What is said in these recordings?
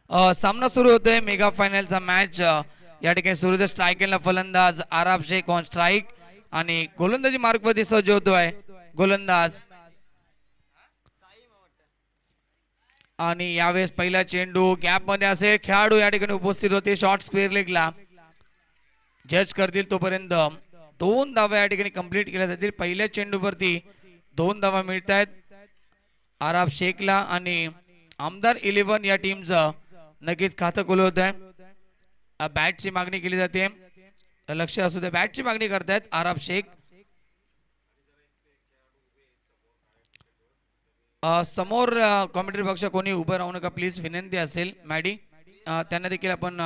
सामना सुरू होतोय मेगा फायनलचा मॅच. या ठिकाणी सुरू स्ट्रायकेला फलंदाज आराब शेख ऑन स्ट्राईक आणि गोलंदाजी मार्गवरती सज्ज होतोय गोलंदाज. आणि यावेळेस पहिला चेंडू गॅप मध्ये असेल, खेळाडू या ठिकाणी उपस्थित होते शॉर्ट स्क्वेअर लेगला. जज करतील तोपर्यंत 2 धावा या ठिकाणी कंप्लीट केल्या जातील. पहिल्या चेंडूवरती 2 धावा मिळत आहेत आराब शेखला आणि आमदार 11 या टीमचं नक्कीच खातं खुलं होत आहे. बॅटची मागणी केली जाते, लक्ष असू दे. बॅटची मागणी करतायत आराब शेख. समोर कॉमेंट्री पक्ष कोणी उभं राहू नका प्लीज, विनंती असेल. मॅडी त्यांना देखील आपण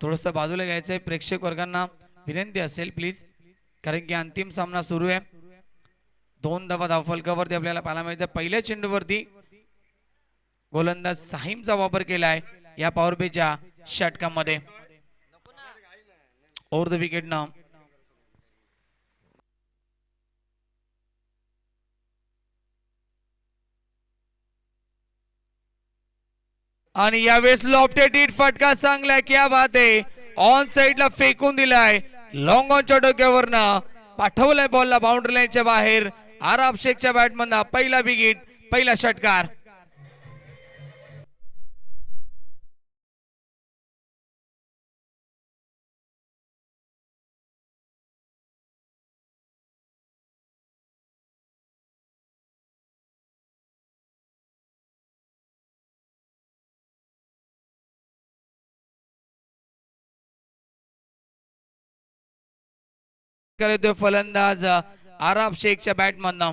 थोडंसं बाजूला घ्यायचंय. प्रेक्षक वर्गांना विनंती असेल प्लीज, कारण की अंतिम सामना सुरू आहे. 2 धावा धावफलकावरती आपल्याला पाहायला मिळतं. पहिल्या चेंडूवरती गोलंदाज साहिमचा वापर केलाय या पॉवर प्लेच्या षटकामध्ये. ओव्हर द विकेट ना. आणि यावेळेस लॉफ्टेड हिट फटका चांगलाय, क्या बात आहे. ऑन साइडला फेकून दिलाय, लॉंग ऑनच्या डोक्यावरनं पाठवलाय बॉलला बाउंड्री लाईनच्या बाहेर. आराब शेखच्या बॅटमधनं पहिला विकेट, पहिला षटकार. करतोय फलंदाज आराब शेखच्या बॅटमधनं.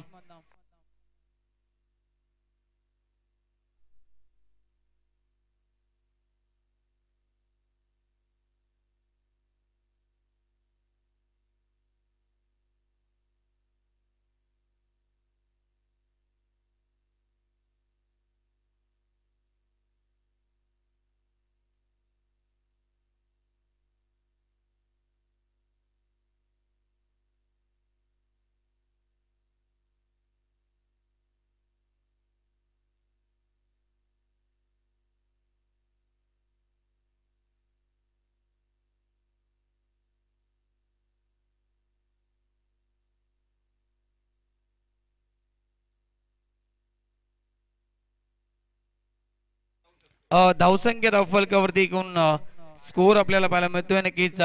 धावसंख्या धावफलकावरती एकूण स्कोर आपल्याला पाहायला मिळतोय. नक्कीच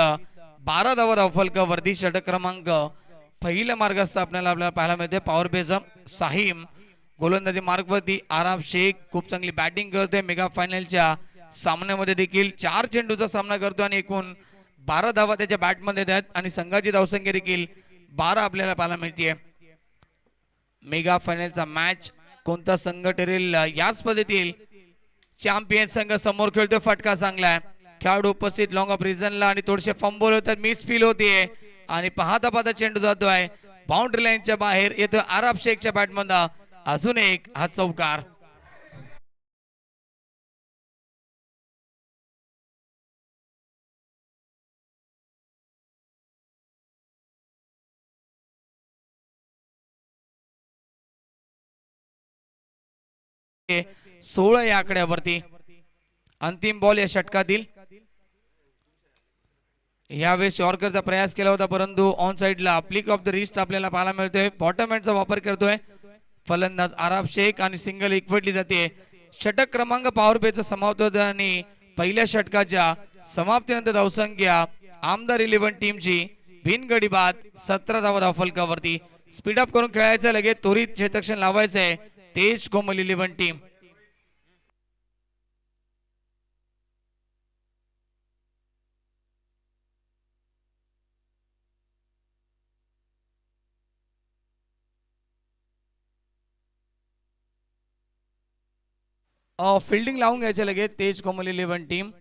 12 धावा धावफलकावरती. षटक क्रमांक पहिल्या मार्गाचा आपल्याला पाहायला मिळते. पॉवर प्लेचा साहिम गोलंदाजी मार्गवरती आराब शेख खूप चांगली बॅटिंग करतोय. मेगा फायनलच्या सामन्यामध्ये देखील 4 चेंडूचा सामना करतो आणि एकूण 12 धावा त्याच्या बॅटमध्ये आहेत आणि संघाची धावसंख्या देखील 12 आपल्याला पाहायला मिळते. मेगा फायनलचा मॅच कोणता संघ ठरेल या स्पर्धेतील चॅम्पियन संघ समोर खेळतोय. फटका चांगला आहे, खेळाडू उपस्थित लॉंग ऑफ रिझनला आणि थोडेसे फंबल होतात, मिस फील होतीये आणि पाहता चेंडू जातोय बाउंड्री लाईनच्या बाहेर. येतोय आराब शेखच्या बॅटमधून अजून एक हा चौकार. ते 16 या आकड्यावरती अंतिम बॉल या षटकातील. यावेळेस यॉर्करचा प्रयास केला होता परंतु ऑन साइडला फ्लिक ऑफ द रिस्ट आपल्याला पाहायला मिळतोय. बॉटम हँडचा वापर करतोय फलंदाज आराब शेख आणि सिंगल एकवटली जाते. षटक क्रमांक पॉवर प्लेचा समाप्त होतो आणि पहिल्या षटकाच्या समाप्तीनंतर धावसंख्या आमदार 11 टीमची बिनगडी बाद 17 धावा धावफलकावरती. स्पीडअप करून खेळायचं, लगेच त्वरित क्षेत्ररक्षण लावायचंय तेज कोमल 11 टीम. फिल्डिंग लावून घ्यायचे लगेच तेज कोमल 11 टीम.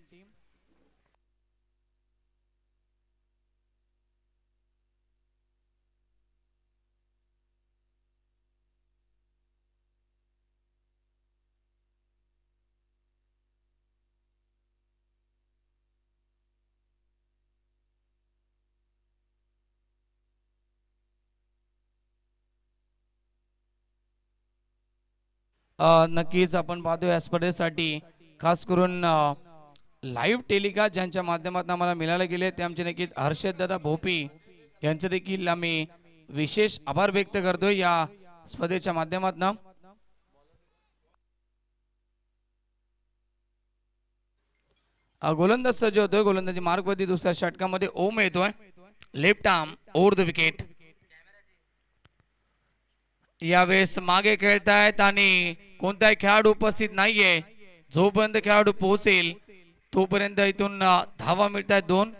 नक्कीच आपण पाहतो या स्पर्धेसाठी खास करून लाईव्ह टेलिकास्ट ज्यांच्या माध्यमातून आम्हाला मिळाले गेले ते आमचे नक्कीच हर्षददादा भोपी यांचं देखील आम्ही विशेष आभार व्यक्त करतोय या स्पर्धेच्या माध्यमातून. गोलंदाज सज्ज होतोय. गोलंदाजी मार्गवरती दुसऱ्या षटकामध्ये ओम येतोय. Left arm over the wicket. यावेळेस मागे खेळतायत आणि कोणताही खेळाडू उपस्थित नाहीये. जोपर्यंत खेळाडू पोहोचेल तोपर्यंत इथून धावा मिळत आहेत 2.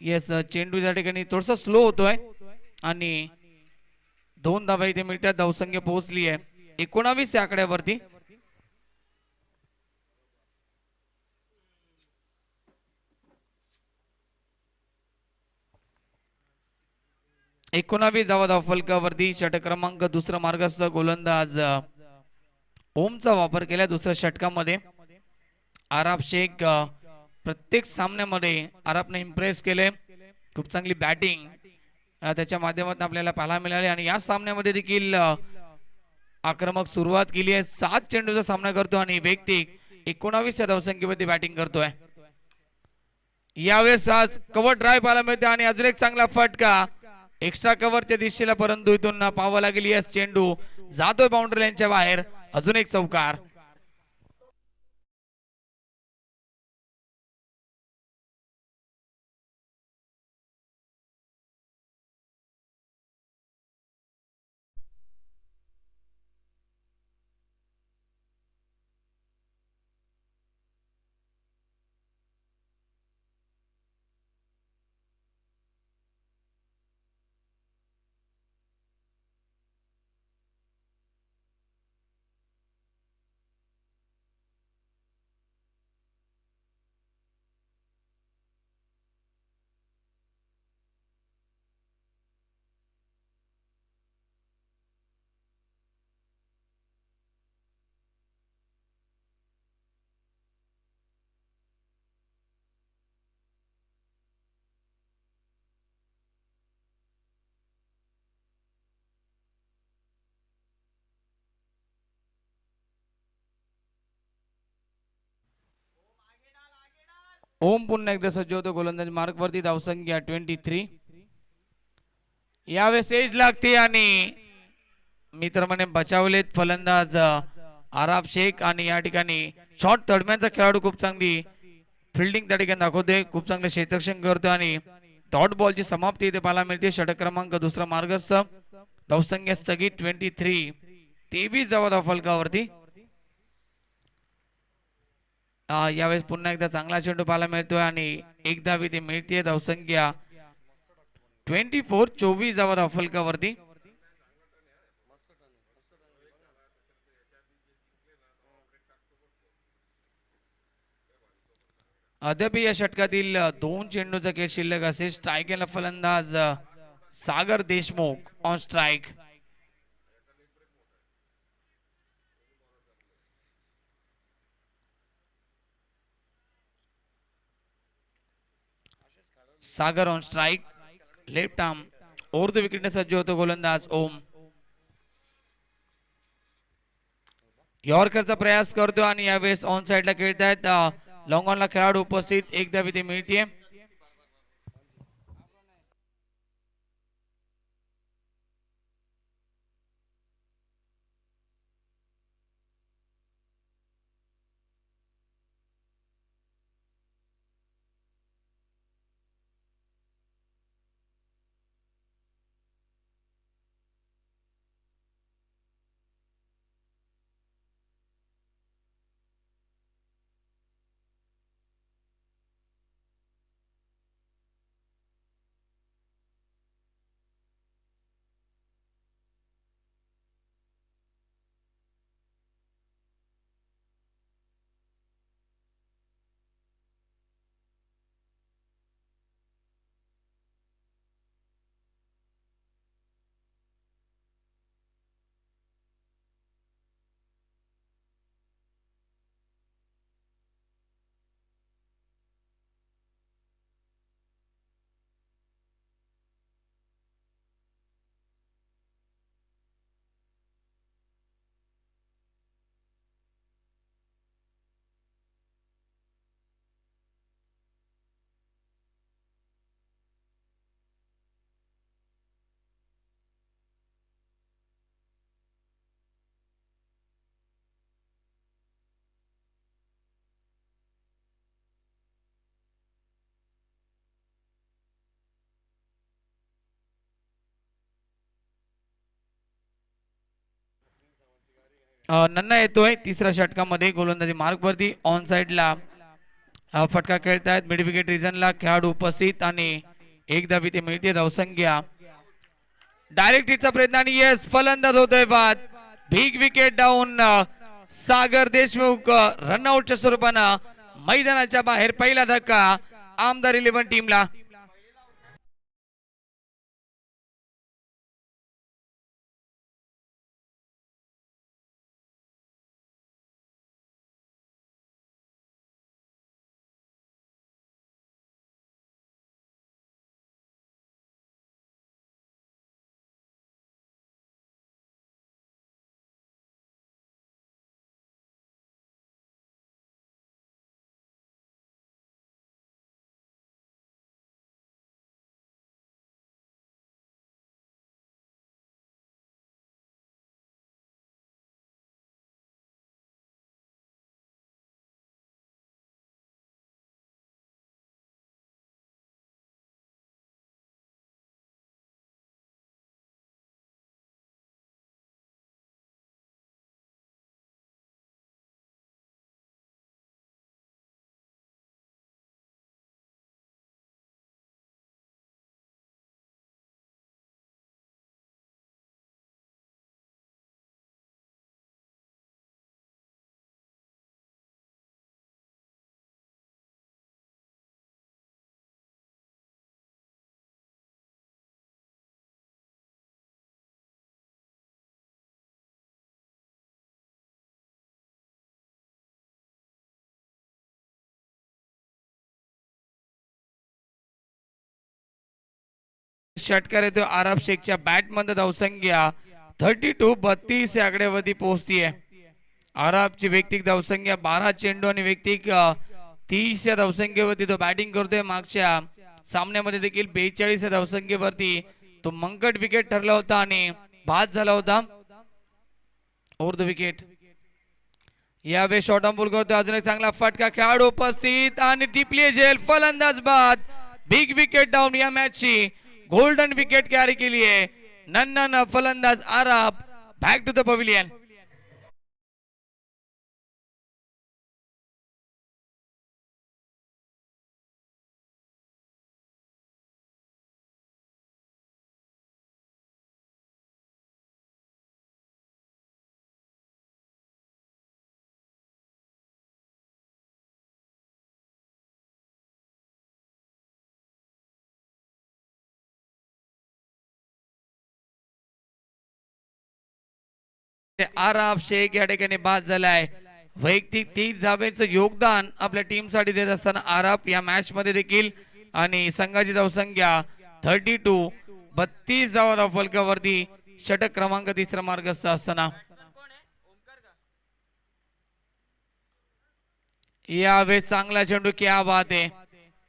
येस, चेंडू या ठिकाणी थोडासा स्लो होतोय आणि 2 धावा इथे मिळतात. धावसंख्या पोहोचली आहे 19 या आकड्यावरती. धावा धावफलकावरती. षटक क्रमांक दुसरा मार्गाचा गोलंदाज ओमचा वापर केला दुसऱ्या षटकामध्ये. आराफ शेख प्रत्येक सामन्यामध्ये आराफने इम्प्रेस केले. खूप चांगली बॅटिंग त्याच्या माध्यमातून आपल्याला पाहायला मिळाले आणि या सामन्यामध्ये देखील आक्रमक सुरुवात केली आहे. 7 चेंडूचा सामना करतो आणि वैयक्तिक 19 या धावसंख्येमध्ये बॅटिंग करतोय. यावेळेस आज कव्हर ड्राईव्ह पाहायला मिळते आणि अजून एक चांगला फटका एक्स्ट्रा कव्हरच्या दिशेला, परंतु इथून पाहावं लागेल. यस, चेंडू जातोय बाउंड्री लाईनच्या बाहेर. अजून एक चौकार. ओम पुन्हा एकदा सज्ज होतो गोलंदाज मार्कवरती. धावसंख्या 23. यावेळेस एज लागते आणि मित्र म्हणे बचावलेत फलंदाज आराफ शेख आणि या ठिकाणी शॉर्ट तडम्यांचा खेळाडू खूप चांगली फिल्डिंग त्या ठिकाणी दाखवते. खूप चांगलं क्षेत्ररक्षण करतो आणि डॉट बॉलची समाप्ती इथे पाहायला मिळते. षटक क्रमांक दुसरा मार्गस्थ. धावसंख्या स्थगित 23. 23 धावा धावफलकावरती. यावेळेस पुन्हा एकदा चांगला चेंडू पाहायला मिळतोय आणि एक धाव इथे मिळते. धावसंख्या 24. 24 धावा धावफलकावरती. अद्याप या षटकातील 2 चेंडूचा खेळ शिल्लक असेल. स्ट्राईकला फलंदाज Sagar Deshmukh on strike. Sagar on strike. Left arm over the विकेटने सज्ज होतो गोलंदाज ओम. यॉर्करचा प्रयास करतो आणि यावेळेस ऑन साइडला खेळतायत. लॉंग ऑनला खेळाडू उपस्थित. एक धाव इथे मिळते. नन्ना येतोय तिसऱ्या षटकामध्ये गोलंदाजी मार्क वरती ऑन साइडला फटका खेळतायत मिड विकेट रिजनला खेळाडू उपस्थित आणि एक धाव इथे मिळते धावसंख्या डायरेक्ट हिटचा प्रयत्न आणि येस फलंदाज होतोय बाद बिग विकेट डाऊन सागर देशमुख रनआउटच्या स्वरूपानं मैदानाच्या बाहेर पहिला धक्का आमदार 11 टीमला षटकार येतो आरब शेखच्या बॅट मध्ये धावसंख्या 32 या आकड्यावरती पोहोचतीये आरबची वैयक्तिक धावसंख्या 12 चेंडू आणि वैयक्तिक 30 या धावसंख्येवरती तो बॅटिंग करतोय मागच्या सामन्यामध्ये देखील 42 या धावसंख्येवरती तो मंकट विकेट ठरला होता आणि बाद झाला होता ओव्हर द विकेट यावेळी शॉर्ट ऑन बॉल करतोय अजून एक चांगला फटका खेळाडू उपस्थित आणि टिपली झेल फलंदाज बाद बिग विकेट डाऊन या मॅचची गोल्डन विकेट कॅरी केली आहे नन्ना फलंदाज आरब बॅक टू द पवेलियन आरब शेख या ठिकाणी बाद झालाय वैयक्तिक 30 धावेचं योगदान आपल्या टीम साठी देत असताना आरब या मॅच मध्ये देखील आणि संघाची धावसंख्या 32 धावा फलकावरती षटक क्रमांक 3 मार्गस्थ असताना यावेळेस चांगला चेंडू क्या बात आहे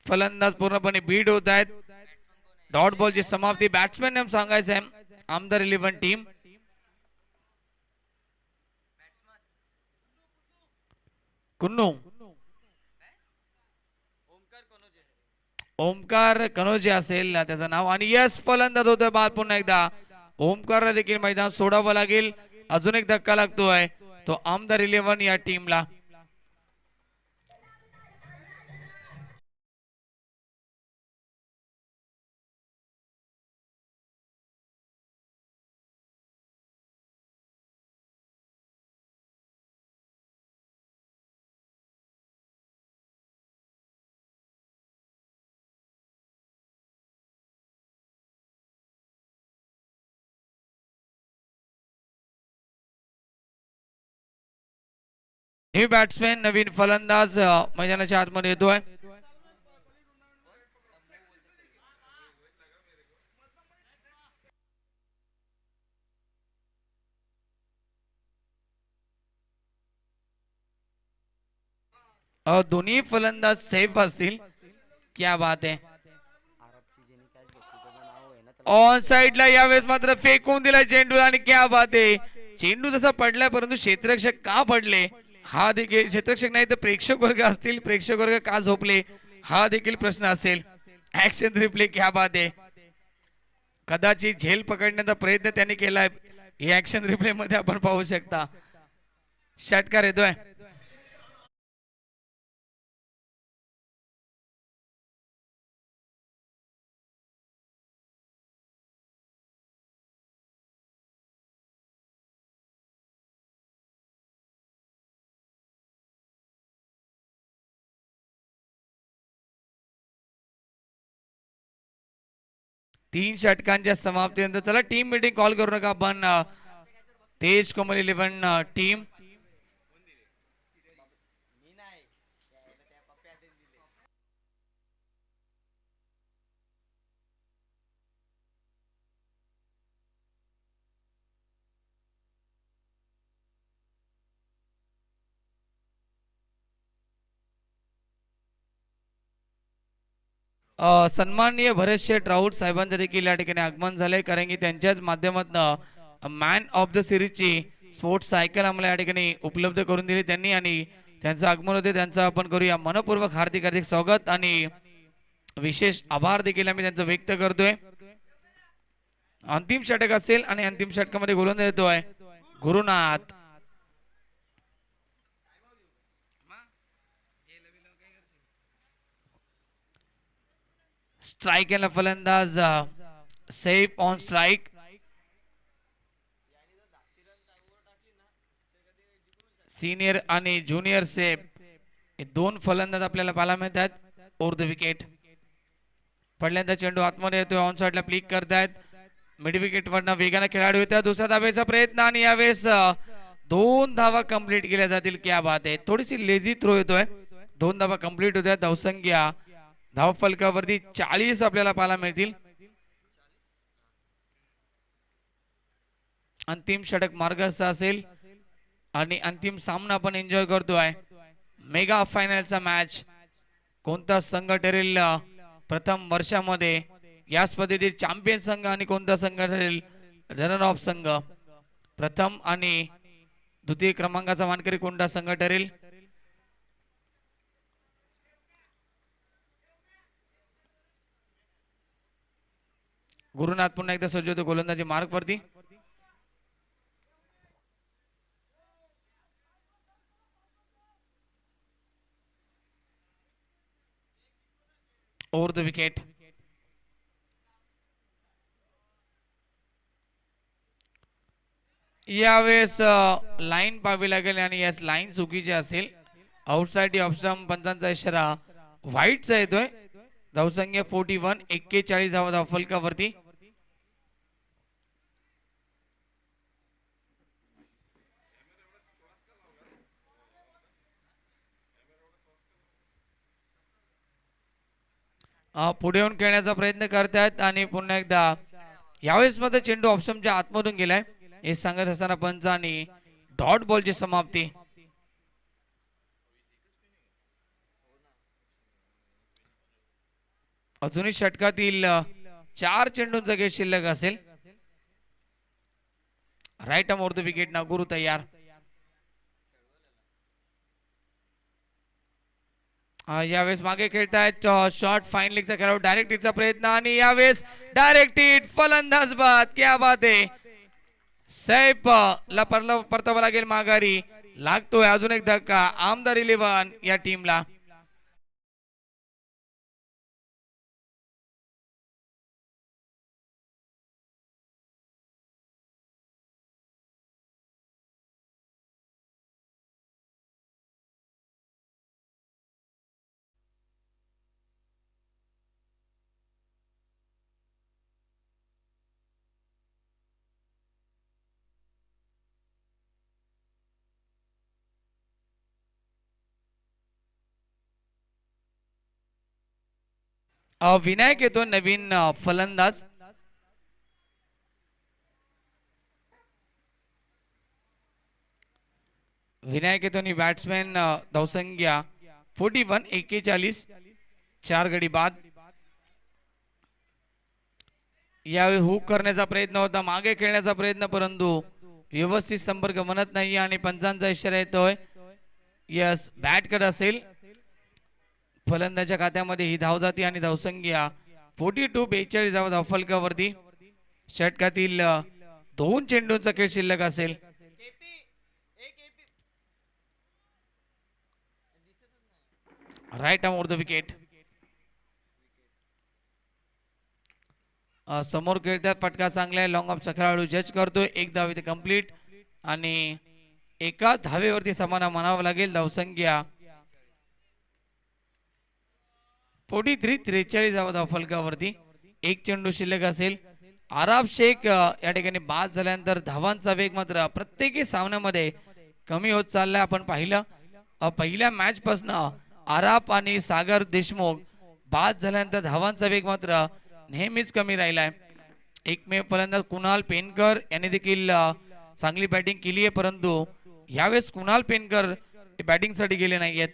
फलंदाज पूर्णपणे बीट होत आहेत डॉट बॉलची समाप्ती बॅट्समॅन नेम सांगायचं आहे आमदार 11 टीम कुन्नू ओमकार कनोजे असेल त्याचं नाव आणि यस फलंदाज होतोय बाद पुन्हा एकदा ओमकारला देखील मैदान सोडावं लागेल अजून एक धक्का लागतोय तो आमदार 11 या टीमला हे बॅट्समॅन नवीन फलंदाज मैदानाच्या आतमध्ये येतोय दोन्ही फलंदाज सेफ असतील क्या बात आहे ऑन साइडला यावेळेस मात्र फेकून दिला चेंडू आणि क्या बात आहे चेंडू जसा पडलाय परंतु क्षेत्ररक्षक का पडले हा देखील क्षेत्ररक्षक नाही तर प्रेक्षक वर्ग असतील प्रेक्षक वर्ग का झोपले हा देखील प्रश्न असेल ऍक्शन रिप्ले क्या बात आहे कदाचित झेल पकडण्याचा प्रयत्न त्यांनी केलाय हे ऍक्शन रिप्ले मध्ये आपण पाहू शकता षटकार येतोय. तीन षटकांच्या समाप्तीनंतर चला टीम मीटिंग कॉल करू नका आपण तेज कोमल 11 टीम सन्माननीय भरत शेठ राऊत साहेबांचं देखील या ठिकाणी आगमन झालंय कारण की त्यांच्याच माध्यमातून मॅन ऑफ द सिरीजची स्पोर्ट्स सायकल आम्हाला या ठिकाणी उपलब्ध करून दिली त्यांनी आणि त्यांचं आगमन होते त्यांचं आपण करूया मनपूर्वक हार्दिक हार्दिक स्वागत आणि विशेष आभार देखील आम्ही त्यांचं व्यक्त करतोय. अंतिम षटक असेल आणि अंतिम षटकामध्ये गोलंदाज येतोय गुरुनाथ. स्ट्राइक याला फलंदाज सेफ ऑन स्ट्राइक. सीनियर आणि ज्युनियर सेफ हे दोन फलंदाज आपल्याला पाहायला मिळतात. ओव्हर द विकेट पडल्यानंतर चेंडू आतमध्ये येतोय ऑन साइडला क्लिक करतायत मिड विकेट वरनं वेगाने खेळाडू येतात. दुसऱ्या धावेचा प्रयत्न आणि यावेळेस 2 धावा कंप्लीट केल्या जातील. क्या बात आहे. थोडीशी लेझी थ्रो येतोय 2 धावा कंप्लीट होत्या. धावसंख्या धाव फलकावरती 40 आपल्याला पाहायला मिळतील. अंतिम षटक मार्गस्थ असेल आणि अंतिम सामना आपण एन्जॉय करतोय. मेगा फायनलचा मॅच कोणता संघ ठरेल प्रथम वर्षामध्ये या स्पर्धेतील चॅम्पियन संघ आणि कोणता संघ ठरेल रनर ऑफ संघ. प्रथम आणि द्वितीय क्रमांकाचा मानकरी कोणता संघ ठरेल. गुरुनाथ पुन्हा एकदा सज्ज होतो गोलंदाजी मार्ग वरती. ओव्हर द विकेट यावेळेस लाईन पाहावी लागेल आणि यास लाईन चुकीची असेल. आउटसाइड ऑप्शन पंचांचा इशारा व्हाईटचा येतोय. धावसंख्या 41 41 धावा धाव फलकावरती. पुढे येऊन खेळण्याचा प्रयत्न करतायत आणि पुन्हा एकदा यावेळेस मध्ये चेंडू ऑप्शनच्या आतमधून गेलाय हे सांगत असताना पंच आणि डॉट बॉलची समाप्ती. अजूनही षटकातील 4 चेंडूंचा खेळ शिल्लक असेल. Right arm over the wicket ना गुरु तयार. यावेळेस मागे खेळतायत शॉर्ट फाईन लेगचा खेळाडू डायरेक्ट हिटचा प्रयत्न आणि यावेळेस डायरेक्ट हिट फलंदाज बाद. क्या बात आहे. सैफ ला परतावा लागेल माघारी लागतोय अजून एक धक्का आमदार 11 या टीमला. विनायक येतो नवीन फलंदाज. विनायक येतो आणि बॅट्समॅन धावसंख्या 41 41 4 गडी बाद. यावेळी हुक करण्याचा प्रयत्न होता मागे खेळण्याचा प्रयत्न परंतु व्यवस्थित संपर्क म्हणत नाही आणि पंचांचा इशारा येतोय यस बॅट कट असेल. फलंदाच्या खात्यामध्ये ही धाव जाती आणि धावसंख्या 42 42 धाव धावफलकावरती. षटकातील 2 चेंडूंचा खेळ शिल्लक असेल. Right arm over the wicket. समोर खेळतात, फटका चांगला आहे, लॉंग ऑफचा खेळाडू जज करतोय. एक धाव इथे कंप्लीट आणि एका धावेवरती समाना म्हणावं लागेल. धावसंख्या 43 धाव फलकावरती. एक चेंडू शिल्लक असेल. आराब शेख या ठिकाणी बाद झाल्यानंतर धावांचा वेग मात्र प्रत्येकी सामन्यामध्ये कमी होत चाललाय. आपण पाहिलं पहिल्या मॅच पासून आराब आणि सागर देशमुख बाद झाल्यानंतर धावांचा वेग मात्र नेहमीच कमी राहिलाय. एकमेव फलंदाज कुणाल पेनकर यांनी देखील चांगली बॅटिंग केली आहे, परंतु यावेळेस कुणाल पेनकर बॅटिंगसाठी गेले नाहीयेत.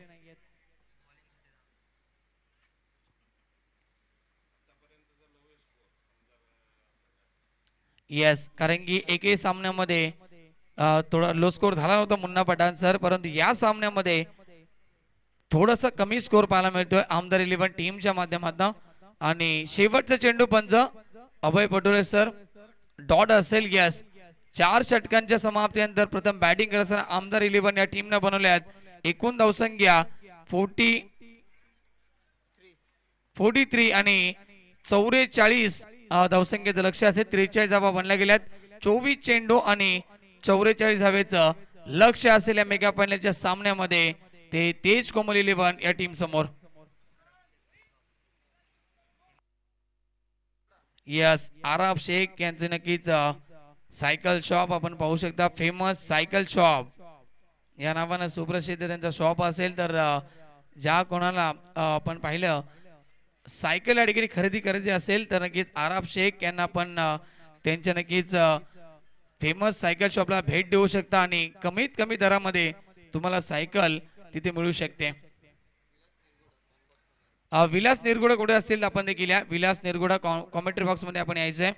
येस, कारण की एकही सामन्यामध्ये थोडा लो स्कोर झाला नव्हता मुन्ना पठाण सर, परंतु या सामन्यामध्ये थोडस कमी स्कोर पाहायला मिळतोय आमदार 11 टीमच्या माध्यमातून. आणि शेवटचा चेंडू पंच अभय पटोले सर, डॉट असेल. यस, 4 षटकांच्या समाप्तीनंतर प्रथम बॅटिंग करत असताना आमदार 11 या टीमने बनवल्या आहेत. एकूण धावसंख्या 43 आणि 44 धावसंख्येचं लक्ष असेल. 43 धावा बनल्या गेल्यात. 24 चेंडू आणि 44 धावेचं लक्ष असेल या मेगा फायनलच्या सामन्यामध्ये. ते तेज कोमल 11 या टीम समोर. यस, आराब शेख यांचे नक्कीच सायकल शॉप आपण पाहू शकता. फेमस सायकल शॉप या नावानं सुप्रसिद्ध त्यांचा शॉप असेल. तर ज्या कोणाला आपण पाहिलं सायकल या ठिकाणी खरेदी करायची असेल तर नक्कीच आराब शेख यांना आपण त्यांच्या नक्कीच फेमस सायकल शॉपला भेट देऊ शकता आणि कमीत कमी दरामध्ये तुम्हाला सायकल तिथे मिळू शकते. विलास निरगुडा कुठे असतील आपण देखील या. विलास निरगुडा कॉमेंट्री बॉक्स मध्ये आपण यायचंय.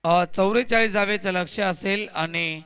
अ 44 धावेचं लक्ष असेल आणि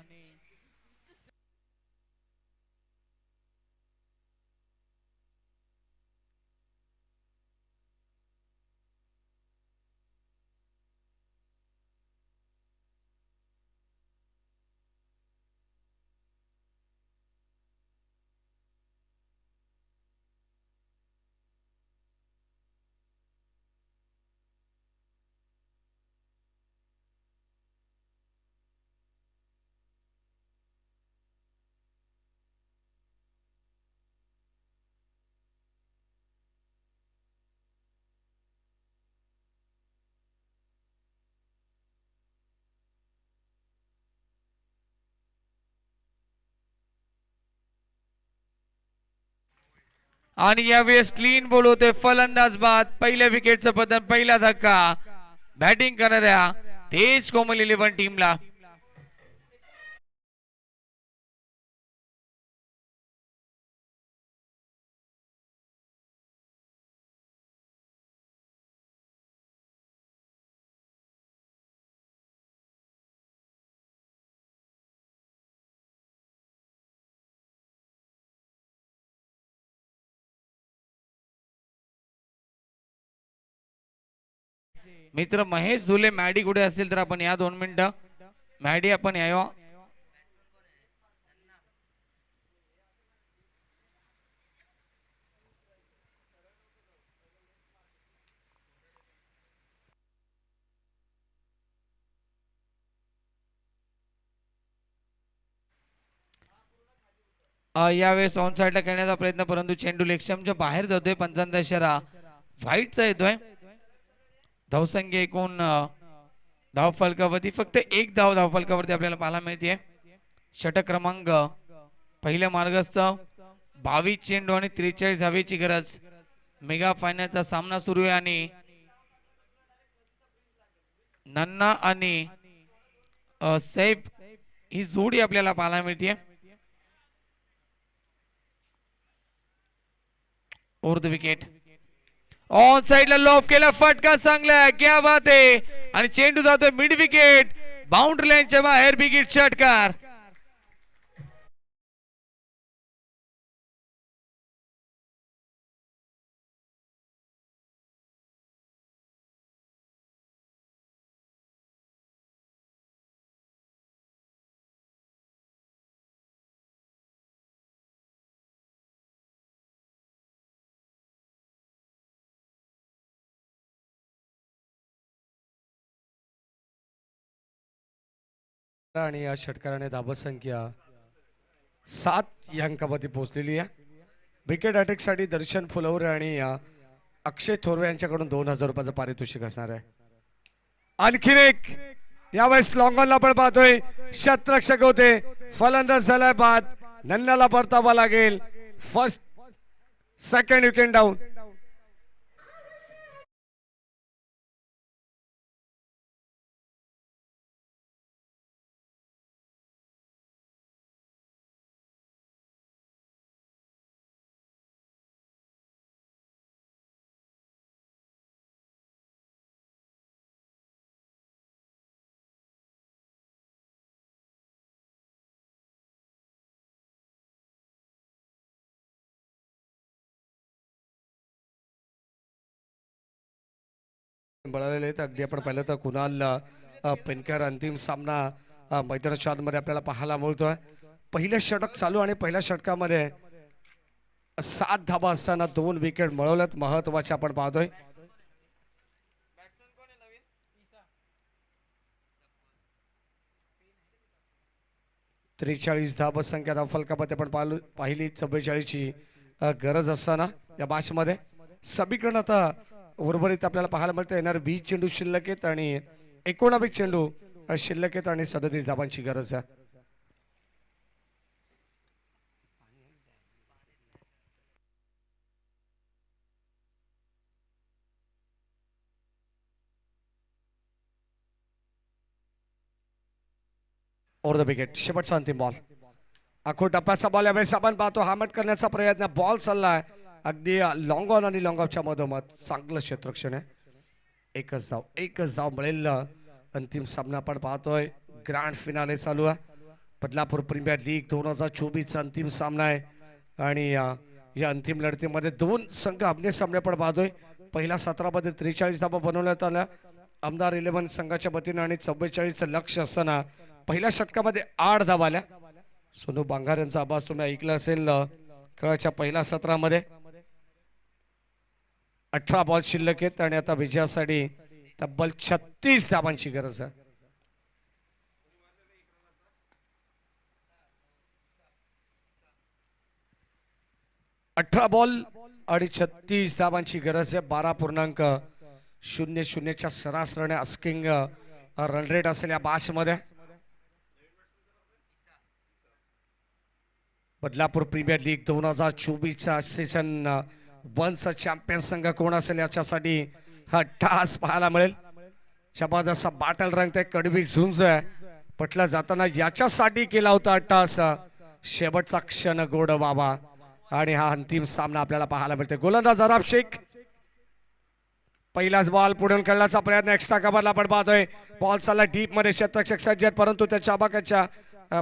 आणि यावेळेस क्लीन बोल होते फलंदाज बाद. पहिल्या विकेटचं पतन, पहिला धक्का बॅटिंग करणाऱ्या तेज कोमल 11 टीमला. मित्र महेश धुले मॅडी कुठे असतील तर आपण या 2 मिनिटं. मॅडी आपण यावं. यावेळेस ऑन साईडला खेळण्याचा प्रयत्न, परंतु चेंडू लेक्शमच्या बाहेर जातोय. पंचांचा इशारा व्हाईटचा येतोय. धावसंख्या एकूण धाव फलकावरती फक्त एक धाव फलकावरती आपल्याला पाहायला मिळते. षटक क्रमांक पहिल्या मार्गस्थ 22 चेंडू आणि 43 धावेची गरज. मेगा फायनलचा सामना सुरू आहे आणि नन्ना आणि सैफ ही जोडी आपल्याला पाहायला मिळते. ओव्हर द विकेट, ऑन साइडला लॉफ केला, फटका चांगला आहे, क्या बात आहे. आणि चेंडू जातोय मिड विकेट, बाउंड्री लाईनच्या बाहेर. विकेट षटकार. आणि या षटकाराने धावसंख्या 7 या अंकामध्ये पोहोचलेली आहे. विकेट अटॅक साठी दर्शन फुलवरे आणि अक्षय थोरवे यांच्याकडून 2000 रुपयाचं पारितोषिक असणार आहे. आणखीन एक यावेळेस लॉंगॉनला पण पाहतोय, शतरक्षक होते, फलंदाज झालाय बाद. नन्नाला परतावा लागेल. First second wicket down. बळालेले आहेत. अगदी आपण पाहिलं तर कुणाल पेनकर अंतिम सामना मैदानाच्या मध्ये आपल्याला पाहायला मिळतोय. पहिलं षटक चालू आणि पहिल्या षटकामध्ये 7 धाबा असताना 2 विकेट मिळवल्यात. महत्वाचे आपण पाहतोय. त्रेचाळीस धाबा संख्या धावफलकामध्ये आपण पाहिली. 44 ची गरज असताना या मॅच मध्ये समीकरण आता उर्वरित आपल्याला पाहायला मिळतं. येणार 20 चेंडू शिल्लक आहेत आणि 19 चेंडू शिल्लक आहेत आणि 37 धाबांची गरज आहे. ओव्हर द विकेट, शेवटचा अंतिम बॉल. आखो टप्प्याचा बॉल यावेळेस आपण पाहतो. हामट करण्याचा प्रयत्न, बॉल चाललाय अगदी लॉंग ऑन आणि लॉंग ऑफच्या मधोमध. चांगलं क्षेत्ररक्षण आहे. एकच धाव मिळेल. अंतिम सामना आपण पाहतोय. ग्रँड फिनाले चालू आहे. बदलापूर प्रीमियर लीग 2024 अंतिम सामना आहे आणि या अंतिम लढतीमध्ये 2 संघ आमने सामने पण पाहतोय. पहिल्या 17 मध्ये 43 धाबा बनवण्यात आल्या आमदार 11 संघाच्या वतीनं आणि 44 लक्ष असताना पहिल्या षटकामध्ये 8 धाबा आल्या. सोनू बांगार यांचा आवाज तुम्ही ऐकला असेल. खेळाच्या पहिल्या सत्रामध्ये 18 बॉल शिल्लक आहेत आणि आता विजयासाठी तब्बल 36 धाबांची गरज आहे. अठरा बॉल आणि 36 धाबांची गरज आहे. 12.00 सरासरीने अस्किंग रन रेट असेल या मॅच मध्ये. बदलापूर प्रीमियर लीग 2024चा सीझन 1चा चॅम्पियन संघ कोण असेल याच्यासाठी हा टास पाहायला मिळेल. जबरदस्त बाटल रंगते, कडवी झुंज आहे. पटलं जाताना याच्यासाठी केला होता टास. शेवटचा क्षण गोड बाबा आणि हा अंतिम सामना आपल्याला पाहायला मिळते. गोलंदाज अराब शेख. पहिलाच बॉल पुढून खेळण्याचा प्रयत्न एक्स्ट्रा कव्हरला आपण पाहतोय. बॉल चालला डीप मध्ये, शतरक्षक सज्जत, परंतु त्याच्या आबाकाच्या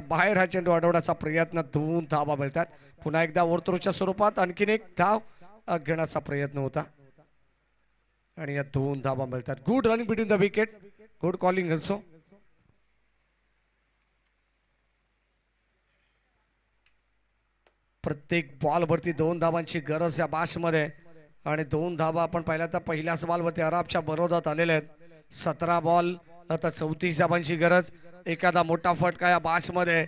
बाहेर हा चेंडू अडवण्याचा प्रयत्न. 2 धावा मिळतात. पुन्हा एकदा ओव्हरथ्रोच्या स्वरूपात आणखीन एक धाव घेण्याचा प्रयत्न होता आणि या 2 धावा मिळतात. Good running between the wicket, good calling असो. प्रत्येक बॉलवरती 2 धावांची गरज या बाशमध्ये आणि 2 धावा आपण पाहिल्या तर पहिल्याच बॉलवरती अराबच्या बरोबरात आलेल्या आहेत. 17 बॉल आता 34 धावांची गरज. एखादा मोठा फटका या बाशमध्ये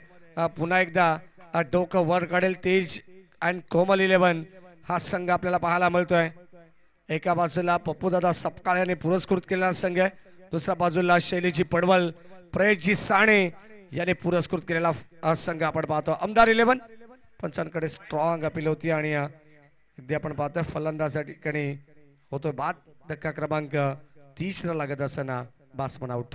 पुन्हा एकदा डोकं वर काढेल तेज अँड कोमल 11 हा संघ आपल्याला पाहायला मिळतोय. एका बाजूला पप्पूदादा सपकाळ यांनी पुरस्कृत केलेला संघ आहे, दुसऱ्या बाजूला शैलीजी पडवल, प्रयेशजी साणे याने पुरस्कृत केलेला संघ आपण पाहतो. आमदार 11 पंचांकडे स्ट्रॉंग अपील होती आणि अगदी आपण पाहतोय फलंदाज या ठिकाणी होतोय बाद. धक्का क्रमांक 30 लागत असताना बासमन आउट.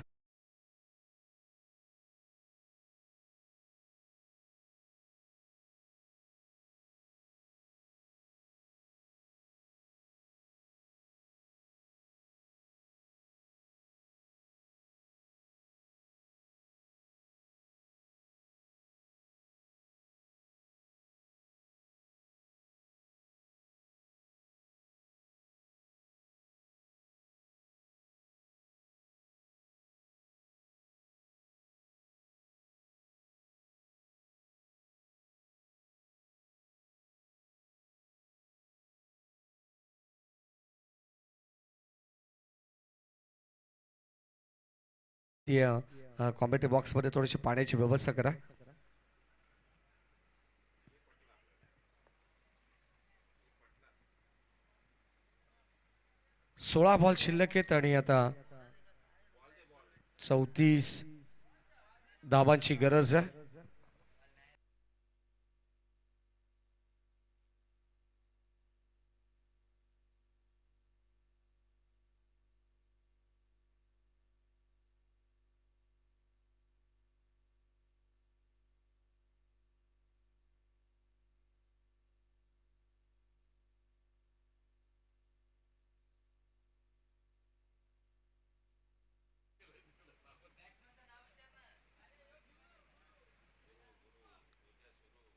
कॉमेंट्री बॉक्स मध्ये थोडीशी पाण्याची व्यवस्था करा. सोळा बॉल शिल्लक आहेत आणि आता 34 धावांची गरज आहे.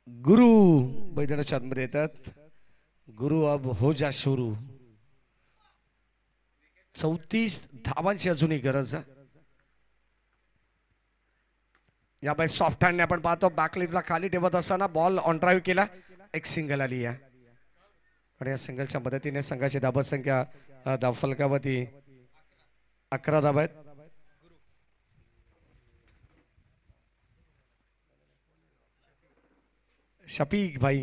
गुरु मैदानाच्या आतमध्ये येतात. गुरु अब हो जा सुरू. 34 धावांची अजूनही गरज आहे. याबाई सॉफ्ट हँडने आपण पाहतो बॅकलिफ्टला खाली ठेवत असताना बॉल ऑन ड्राईव्ह केला. एक सिंगल आली आहे आणि या सिंगलच्या मदतीने संघाची धाबा संख्या धावफलकावरती 11 धाबा आहेत. शफीक भाई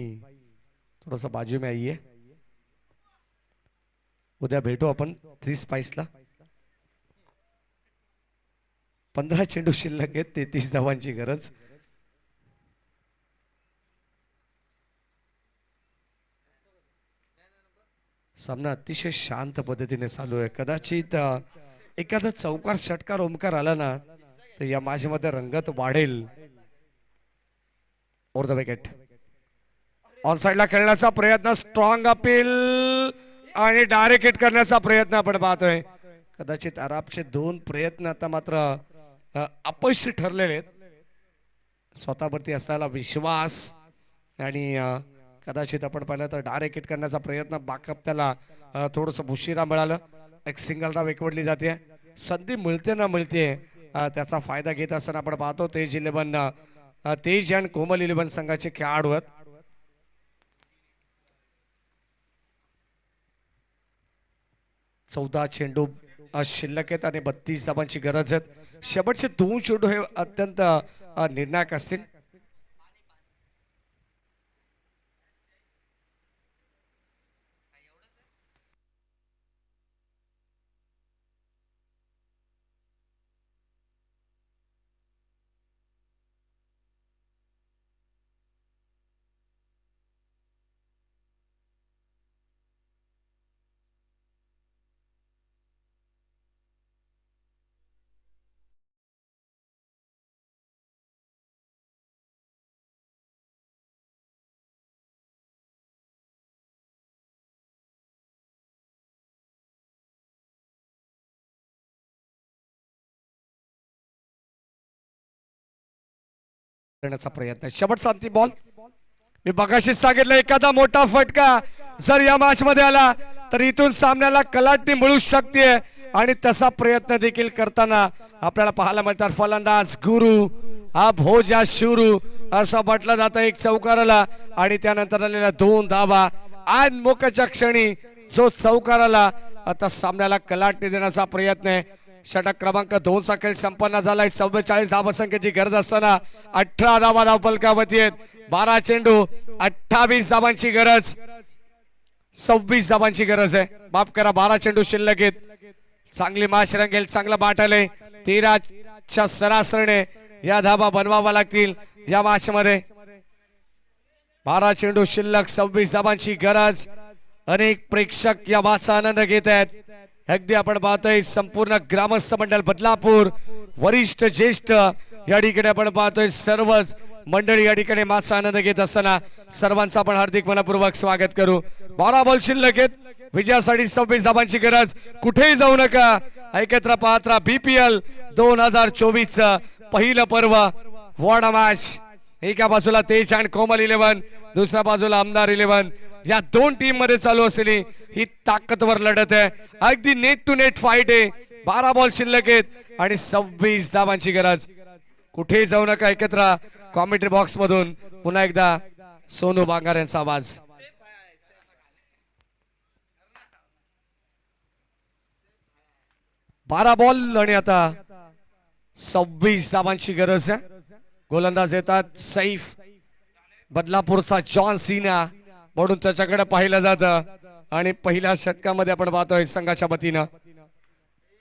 थोडासा बाजू में आइए. उद्या भेटू आपण 3 स्पाइसला. 15 चेंडू शिल्लक आहेत, 33 धावांची गरज. सामना अतिशय शांत पद्धतीने चालू आहे. कदाचित एखादा चौकार षटकार ओमकार आला ना तर या माझ्यामध्ये रंगत वाढेल. Over the wicket. ऑन साइडला खेळण्याचा प्रयत्न, स्ट्रॉंग अपील आणि डायरेक्ट हिट करण्याचा प्रयत्न आपण पाहतोय. कदाचित अराबचे 2 प्रयत्न आता मात्र अपयशी ठरलेले आहेत. स्वतःवरती असलेला विश्वास आणि कदाचित आपण पाहिलं तर डायरेक्ट हिट करण्याचा प्रयत्न बाकअप त्याला थोडंसं उशिरा मिळालं. एक सिंगल धाव एकवडली जाते. संधी मिळते ना मिळते त्याचा फायदा घेत असताना आपण पाहतो तेज 11 तेज आणि कोमल 11 संघाचे खेळाडू आहेत. चौदा चेंडू शिल्लक आहेत आणि 32 धावांची गरज आहे. शेवटचे 2 चेंडू हे अत्यंत निर्णायक असतील. करण्याचा प्रयत्न. शेवटचा अंतिम बॉल. मी बघाशीच सांगितलं एखादा मोठा फटका जर या मॅच मध्ये आला तर इथून सामन्याला कलाटणी मिळू शकते आणि तसा प्रयत्न देखील करताना आपल्याला पाहायला मिळतात. फलंदाज गुरु हा भोजा शुरू असं म्हटलं जातं एक चौकाराला आणि त्यानंतर आलेल्या 2 धावा आज मोक्याच्या क्षणी जो चौकाराला आता सामन्याला कलाटणी देण्याचा प्रयत्न आहे. षटक क्रमांक 2 चा खेळ संपन्न झालाय. 44 धावसंख्येची गरज असताना 18 धावा धावफलकावरती आहेत. 12 चेंडू 28 धावांची गरज, 26 धावांची गरज आहे. माफ करा 12 चेंडू शिल्लक आहेत. चांगली मॅच रंगेल, चांगलं बाट आलंय. 13च्या सरासरीने या धावा बनवावा लागतील या मॅच मध्ये. 12 चेंडू शिल्लक, 26 धावांची गरज. अनेक प्रेक्षक या मॅचचा आनंद घेत आहेत. अगदी आपण पाहतोय संपूर्ण ग्रामस्थ मंडळ बदलापूर, वरिष्ठ ज्येष्ठ या ठिकाणी आपण पाहतोय सर्वच मंडळी या ठिकाणी मॅचचा आनंद घेत असताना सर्वांचं आपण हार्दिक मनपूर्वक स्वागत करू. 12 बॉल शिल्लक आहेत. विजयासाठी 26 धावांची गरज. कुठेही जाऊ नका, ऐकत्र पाहत राहा. BPL 2024 पहिलं पर्व वॉर्ड मॅच. एका बाजूला तेज अँड कोमल 11, दुसऱ्या बाजूला आमदार 11. या 2 टीम मध्ये चालू असलेली ही ताकदवर लढत आहे. अगदी नेट टू नेट फाईट आहे. 12 बॉल शिल्लक आहेत आणि 26 धावांची गरज. कुठेही जाऊ नका, एकत्र कॉमेंट्री बॉक्स मधून पुन्हा एकदा सोनू बांगार यांचा आवाज. 12 बॉल आणि आता 26 धावांची गरज आहे. गोलंदाज येतात सैफ, बदलापूरचा जॉन सीना म्हणून त्याच्याकडे पाहिलं जातं आणि पहिल्या षटकामध्ये आपण पाहतोय संघाच्या वतीनं.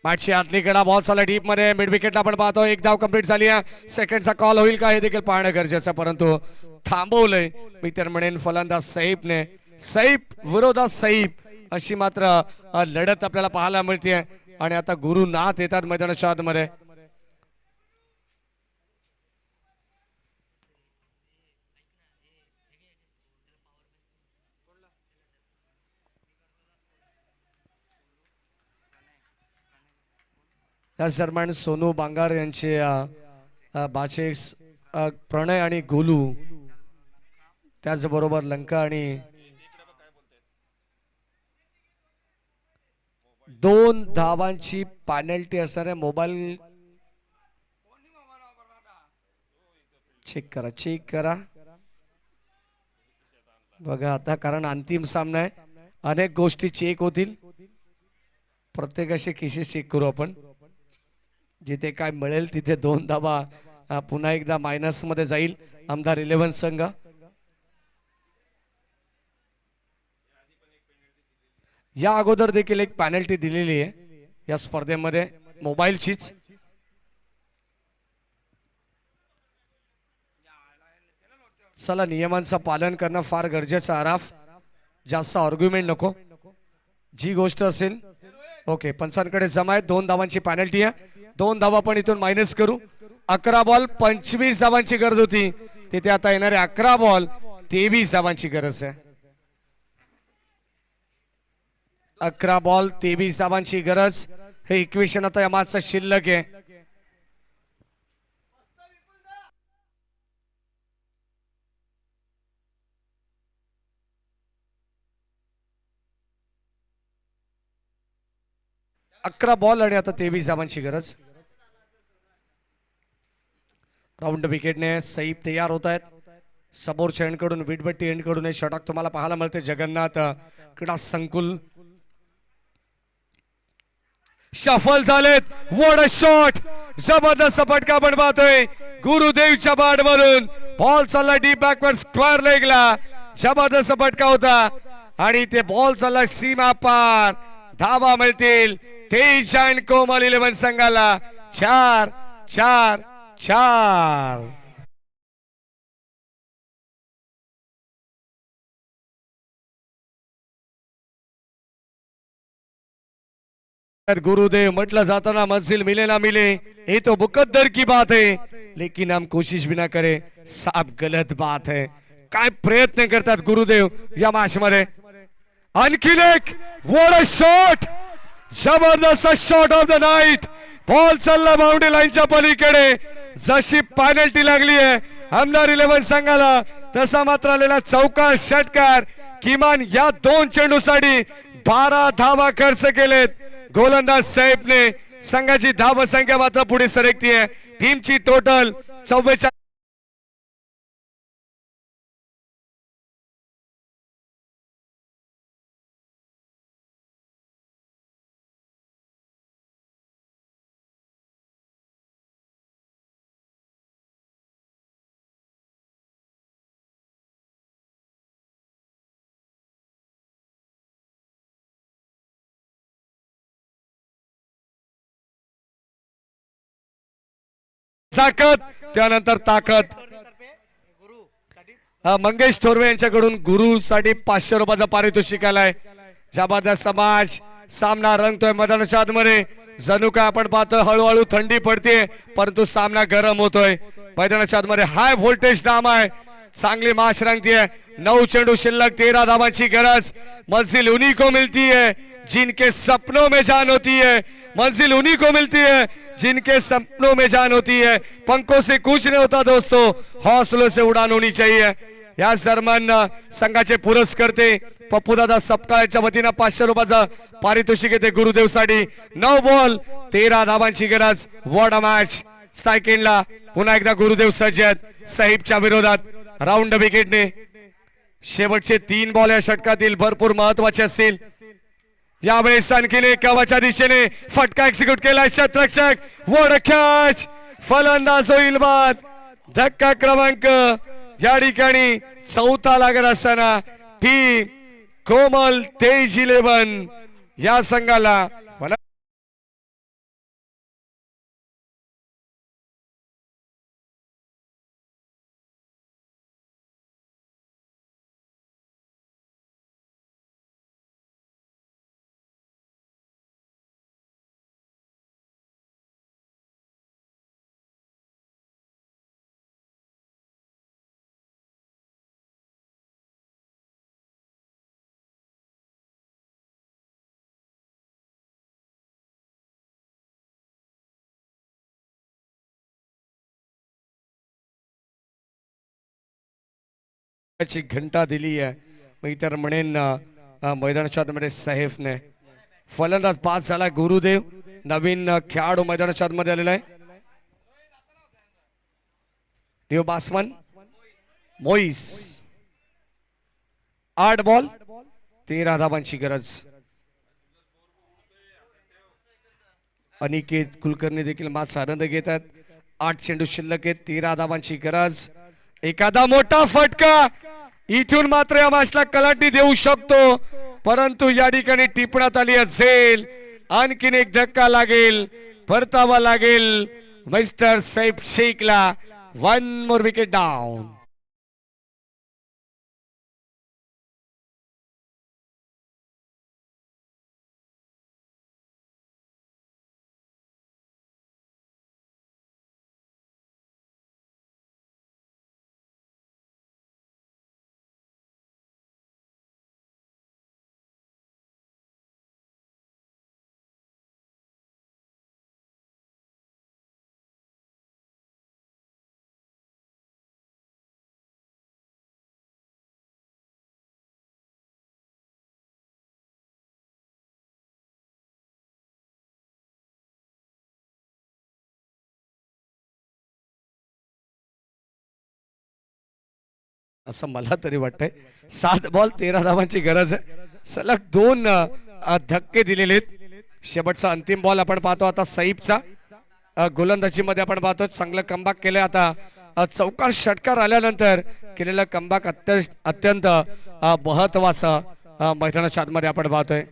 मॅचची आतली कडा बॉल चालला डीप मध्ये. मिड विकेटला आपण पाहतोय एक धाव कंप्लीट झाली आहे. सेकंडचा कॉल होईल का हे देखील पाहणं गरजेचं, परंतु थांबवलंय मी तर म्हणेन फलंदाज सैफने. सैफ विरोधात सैफ अशी मात्र लढत आपल्याला पाहायला मिळते आणि आता गुरुनाथ येतात मैदानाच्या आतमध्ये. त्याच दरम्यान सोनू बांगार यांचे बाचे प्रणय आणि गोलू, त्याचबरोबर लंका आणि 2 धावांची पॅनल्टी असणारे. मोबाईल चेक करा बघा आता, कारण अंतिम सामना आहे. अनेक गोष्टी चेक होतील. प्रत्येकाचे केसेस चेक करू आपण. जिथे काय मिळेल तिथे 2 धावा पुन्हा एकदा मायनस मध्ये जाईल आमदार 11 संघ. या अगोदर देखील एक पॅनल्टी दिलेली आहे या स्पर्धेमध्ये मोबाईलचीच. चला, नियमांचं पालन करणं फार गरजेचं. आराफ जास्त आर्ग्युमेंट नको. जी गोष्ट असेल ओके. पंचांकडे जमा आहे. 2 धावांची पॅनल्टी आहे. 2 धावा पण इथून मायनस करू. 11 बॉल 25 धावांची गरज होती, तिथे आता येणारे 11 बॉल 23 धावांची गरज आहे. 11 बॉल 23 धावांची गरज. हे इक्वेशन आता या मॅचचं शिल्लक आहे. अकरा बॉल आणि आता 23 धावांची गरज. राऊंड विकेटने सईब तयार होत आहेत. समोरच्या एंडकडून विटभट्टी एंडकडून हे षटक तुम्हाला पाहायला मिळते. जगन्नाथ क्रीडा संकुल सफल झालेत. What a shot. जबरदस्त फटका आपण पाहतोय गुरुदेवच्या बॅट मधून. बॉल चालला डीप बॅकवर्ड स्क्वेअर लेगला. जबरदस्त फटका होता आणि ते बॉल चालला सीमा पार. धावा मिळतील तेज अँड कोमल 11 संघाला. 4-4-4. गुरुदेव म्हटलं जाताना मंजिल मिले ना मिले ये तो मुकद्दर की बात है, लेकिन हम कोशिश भी ना करे साफ गलत बात है. काय प्रयत्न करतात गुरुदेव या मॅच मध्ये. आणखी एक व्हाट अ शॉट. जबरदस्त shot of the night. Ball चालला बाउंड्री लाईनच्या पलीकडे. जशी पेनल्टी लागली आहे आमदार 11 संघाला, तसा मात्र आलेला चौकार षटकार. किमान या 2 चेंडूसाठी 12 धावा खर्च केलेत. गोलंदाज सैफने. संघाची धाव संख्या मात्र पुढे सरकतीये. टीमची टोटल 44. ताकद त्यानंतर ताकद. मंगेश थोरवे यांच्याकडून गुरु साठी 500 रुपयाचा पारितोषिक आलाय. जबरदस्त समाज सामना रंगतोय मैदानाच्या आतमध्ये. जणू काय आपण पाहतोय हळूहळू थंडी पडते परंतु सामना गरम होतोय. मैदानाच्या आतमध्ये हाय व्होल्टेज डाम आहे. चांगली माश रंगतीये. 9 चेंडू शिल्लक, 13 धावांची गरज. मंजिल उन्हीं को मिलती है जिनके सपनों में जान होती है. मंजिल उन्हीं को मिलती है जिनके सपनों में जान होती है. पंखों से कुछ नहीं होता दोस्तों, हौसलों से उड़ान होनी चाहिए. या दरम्यान संघाचे पुरस्कर्ते पप्पूदादा सपकाळच्या वतीनं 500 रुपयाचं पारितोषिक येते गुरुदेव साठी. 9 बॉल 13 धावांची गरज. What a match. स्ट्रायकिंगला पुन्हा एकदा गुरुदेव सज्ज आहेत साहिबच्या विरोधात राऊंड विकेटने. शेवटचे 3 बॉल या षटकातील भरपूर महत्वाचे असतील. यावेळेस आणखीन एक कवाच्या दिशेने फटका एक्झिक्यूट केला क्षेत्ररक्षक. What a catch. फलंदाज होईल बाद. धक्का क्रमांक या ठिकाणी 4था लागत असताना टीम कोमल तेज 11 या संघाला ची घंटा दिली आहे. मी तर म्हणेन मैदानाच्या आतमध्ये सैफने. फलंदाज पास झाला गुरुदेव. नवीन खेळाडू मैदानाच्या आतमध्ये आलेला आहे. New batsman Moiz. 8 बॉल 13 धावांची गरज. अनिकेत कुलकर्णी देखील मात्र आनंद घेत आहेत. 8 चेंडू शिल्लक आहेत, 13 धावांची गरज. एखादा मोठा फटका इथून मात्र या मॅचला कलाटणी देऊ शकतो परंतु या ठिकाणी टिपण्यात आली असेल. आणखीन एक धक्का लागेल, परतावा लागेल मिस्टर सैफ शेखला. 1 मोर विकेट डाऊन. असं मला तरी वाटतंय. 7 बॉल 13 धावांची गरज आहे. सलग 2 धक्के दिलेले आहेत. शेवटचा अंतिम बॉल आपण पाहतो आता सैफचा. गोलंदाजी मध्ये आपण पाहतो चांगलं कमबॅक केलं. आता चौकार षटकार आल्यानंतर केलेलं कमबॅक अत्यंत महत्वाचं मैदानाच्या आतमध्ये आपण पाहतोय.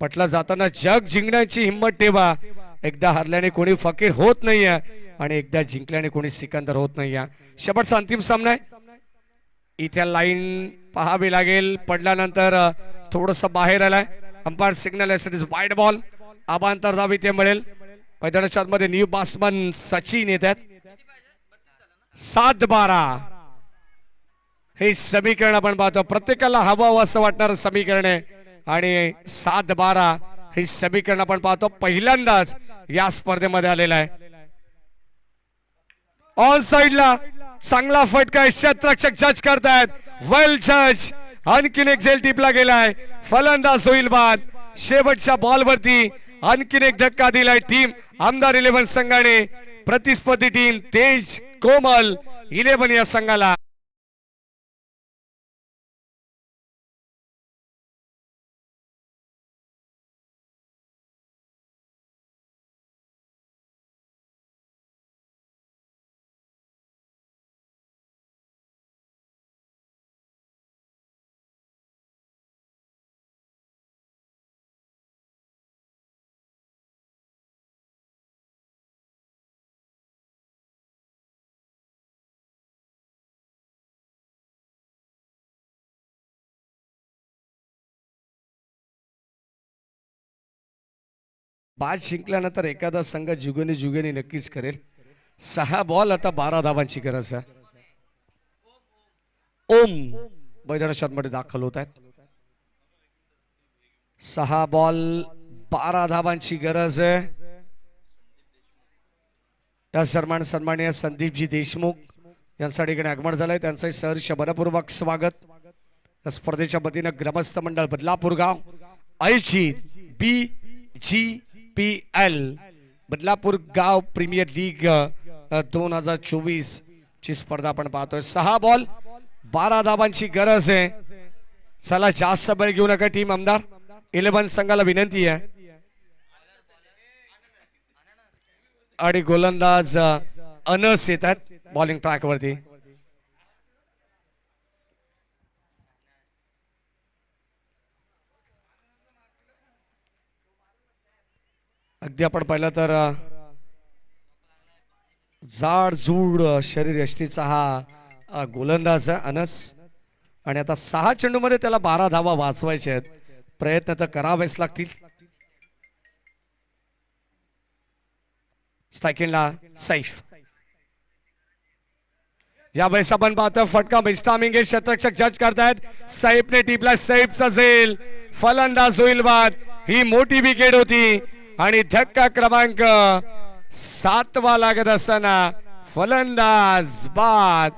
पटलं जाताना जग जिंकण्याची हिंमत ठेवा. एकदा हरल्याने कोणी फकीर होत नाहीये आणि एकदा जिंकल्याने कोणी सिकंदर होत नाहीये. शेवटचा अंतिम सामना आहे. इथे लाईन पाहावी लागेल. पडल्यानंतर थोडस बाहेर आलाय. Umpire signal is wide ball. अबांतर धाव इथे मिळेल. मैदानाच्या आतमध्ये न्यू बासमन सचिन येतात. 7-12 हे समीकरण आपण पाहतो. प्रत्येकाला हवं असं वाटणारं समीकरण आहे आणि 7-12 हे समीकरण आपण पाहतो पहिल्यांदाच या स्पर्धेमध्ये आलेला आहे. ऑन साइडला चांगला फटका क्षेत्ररक्षक जज करतायत. वेल जज. आणखीन एक झेल टिपला गेलाय. फलंदाज होईल बाद. शेवटच्या बॉलवरती आणखीन एक धक्का दिलाय टीम आमदार 11 संघाने. प्रतिस्पर्धी टीम तेज कोमल 11 या संघाला. बाद जिंकल्यानंतर एखादा संघ जुगनी जुगनी नक्कीच करेल. 6 बॉल आता 12 धावांची गरज आहे. ओम मैदानात मध्ये दाखल होत आहेत. 6 बॉल 12 धावांची गरज आहे. या सन्माननीय संदीपजी देशमुख यांसाठी इकडे आगमन झालंय. त्यांचं सहर्ष मनपूर्वक स्वागत. या स्पर्धेच्या वतीनं ग्रामस्थ मंडळ बदलापूर गाव आयोजित BGPL बदलापूर गाव प्रीमियर लीग 2024 ची स्पर्धा आपण पाहतोय. 6 बॉल 12 धावांची गरज आहे. चला जास्त वेळ घेऊ नका. टीम आमदार 11 संघाला विनंती आहे आणि गोलंदाज अनस येतात बॉलिंग ट्रॅक वरती. अगदी आपण पाहिलं तर जाड जूड शरीर यष्टीचा हा गोलंदाज आहे अनस. आणि आता 6 चेंडूमध्ये त्याला 12 धावा वाचवायचे आहेत. प्रयत्न तर करावेच लागतील. स्ट्रायकिंगला सैफ. यावेळेस आपण पाहतो फटका मिस्टामिंग क्षेत्ररक्षक जज करतायत. सैफने टिपला. सैफचा झेल. फलंदाज होईल बाद. ही मोठी विकेट होती आणि धक्का क्रमांक 7वा लागत असताना फलंदाज बाद.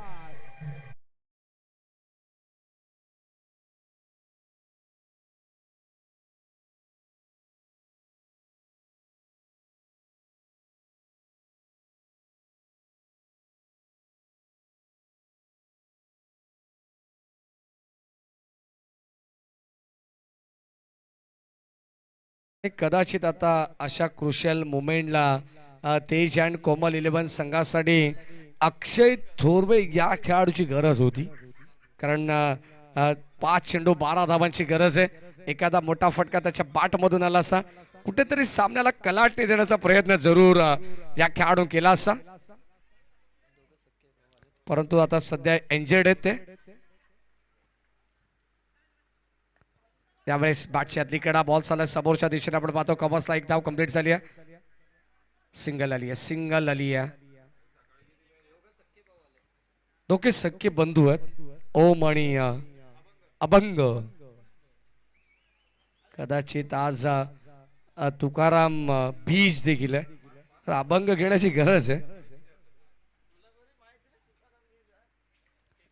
कदाचित आता अशा क्रुशियल मुमेंटला तेज अँड कोमल 11 संघासाठी अक्षय थोरवे या खेळाडूची गरज होती. कारण 5 चेंडू 12 धावांची गरज आहे. एखादा मोठा फटका त्याच्या बाट मधून आला असता कुठेतरी सामन्याला कलाटणी देण्याचा प्रयत्न जरूर या खेळाडू केला असता. परंतु आता सध्या इंजर्ड आहेत ते. यावेळेस बॅटची आतली कडा बॉल चालला समोरच्या दिशेने आपण पाहतो. कवचला 1 धाव कंप्लीट झाली आहे. सिंगल आली आहे. सिंगल आली आहे. दोघे सख्खे बंधू आहेत ओम आणि अभंग. कदाचित आज तुकाराम बीज देखील आहे. तर अभंग घेण्याची गरज आहे.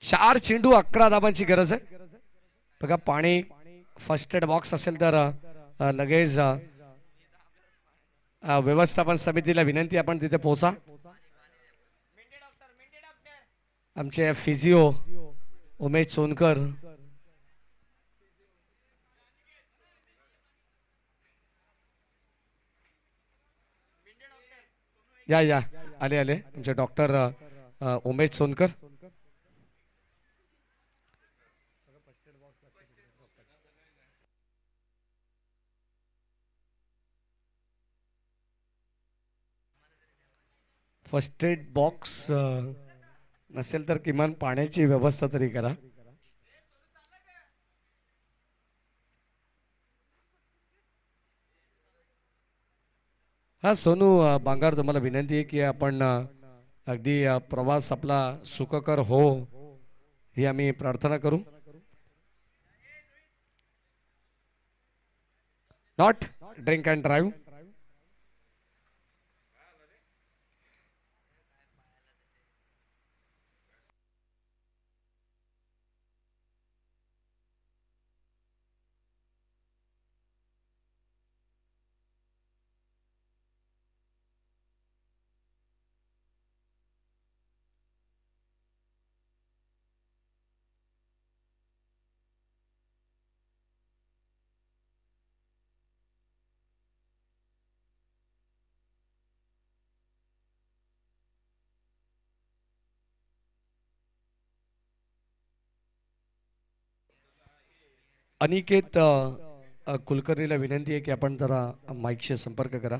4 चेंडू 11 धावांची गरज आहे. बघा पाणी फर्स्ट एड बॉक्स असेल तर लगेच व्यवस्थापन समितीला विनंती आपण तिथे पोहोचा. आमचे फिजिओ उमेश सोनकर या आले आमचे doctor Umesh Sonkar. First aid box नसेल तर किमान पाण्याची व्यवस्था तरी करा. हा सोनू बांगार तुम्हाला विनंती आहे की आपण अगदी प्रवास आपला सुखकर हो ही आम्ही प्रार्थना करू. Not drink and drive. Aniket कुलकर्णीला विनंती आहे की आपण जरा माईकशी संपर्क करा.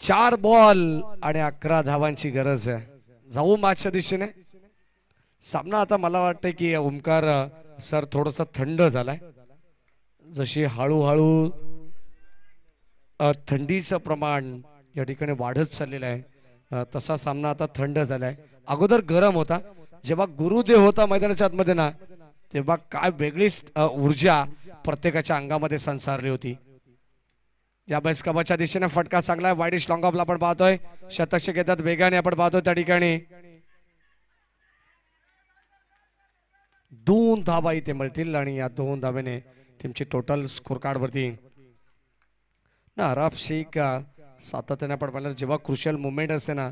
चार बॉल आणि 11 धावांची गरज आहे. जाऊ मॅचच्या दिशेने. सामना आता मला वाटतं की ओमकार सर थोडंसं थंड झालाय. जशी हळूहळू थंडीचं प्रमाण या ठिकाणी वाढत चाललेलं आहे, तसा सामना आता थंड झालाय. अगोदर गरम होता. जेव्हा गुरुदेव होता मैदानाच्या आतमध्ये ना, तेव्हा काय वेगळीच ऊर्जा प्रत्येकाच्या अंगामध्ये संसारली होती. या बेस्कबाच्या दिशेने फटका चांगला आहे. वाईडिश लॉंग ऑफला आपण पाहतोय. शतक घेतात वेगाने आपण पाहतोय त्या ठिकाणी. 2 धावा इथे मिळतील आणि या 2 धावेने टीमची टोटल स्कोर कार्ड वरती ना अराब शेख सातत्याने आपण पाहिलं. जेव्हा क्रुशियल मुवमेंट असते ना,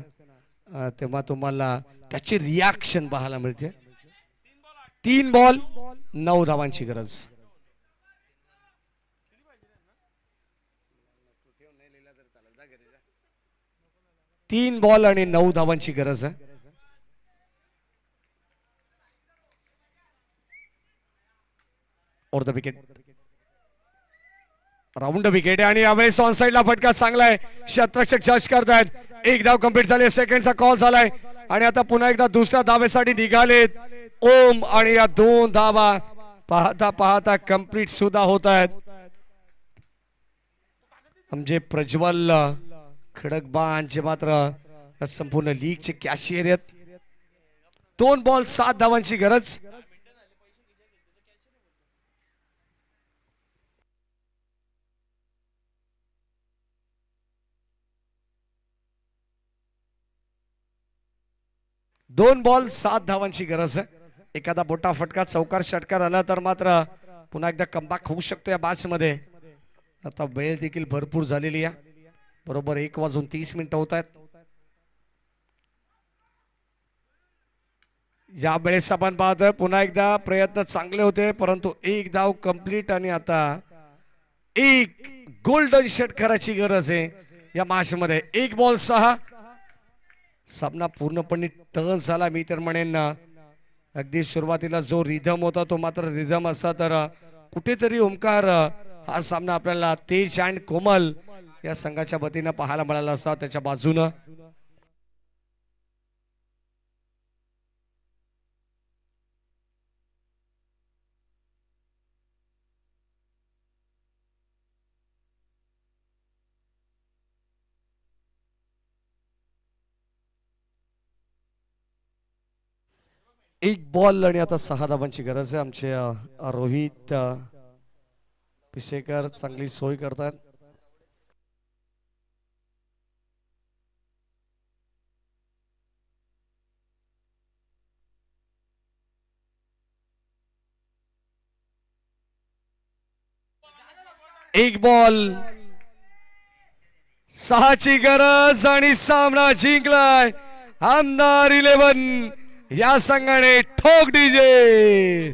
तेव्हा तुम्हाला त्याची रिॲक्शन पाहायला मिळते. 3 बॉल 9 धावांची गरज. तीन बॉल आणि 9 धावांची गरज आहे. और द विकेट, राऊंड विकेट आणि यावेळेस ऑन साइडला फटका चांगला आहे. शतरक्षक जज करतायत. 1 धाव कंप्लीट झाली. सेकंडचा कॉल झालाय आणि आता पुन्हा एकदा दुसऱ्या धावेसाठी निघालेत ओम आणि या 2 धावा पाहता पाहता कंप्लीट सुद्धा होत आहेत. म्हणजे प्रज्वल खडकबाण जे मात्र संपूर्ण लीगचे कॅशियर आहेत. 2 बॉल 7 धावांची गरज. दोन बॉल 7 धावांची गरज आहे. एखादा मोठा फटका चौकार षटकार आला तर मात्र पुन्हा एकदा कमबॅक होऊ शकतो या मॅच मध्ये. आता वेळ देखील भरपूर झालेली आहे. बरोबर 1:30 होत आहेत. या वेळेस आपण पाहतोय पुन्हा एकदा प्रयत्न चांगले होते, परंतु 1 धाव कंप्लीट आणि आता 1 गोल्डन षटकाराची गरज आहे या मॅच मध्ये. 1 बॉल 6. सामना पूर्णपणे टर्न झाला. मी तर म्हणेन अगदी सुरुवातीला जो रिदम होता तो मात्र रिदम असता तर कुठेतरी ओमकार हा सामना आपल्याला तेज अँड कोमल या संघाच्या वतीनं पाहायला मिळाला असता त्याच्या बाजूनं. एक बॉल आणि आता 6 धावांची गरज आहे. आमचे रोहित पिसेकर चांगली सोय करतात. एक बॉल 6ची गरज आणि सामना जिंकलाय आमदार 11 या संघाने ठोक डीजे.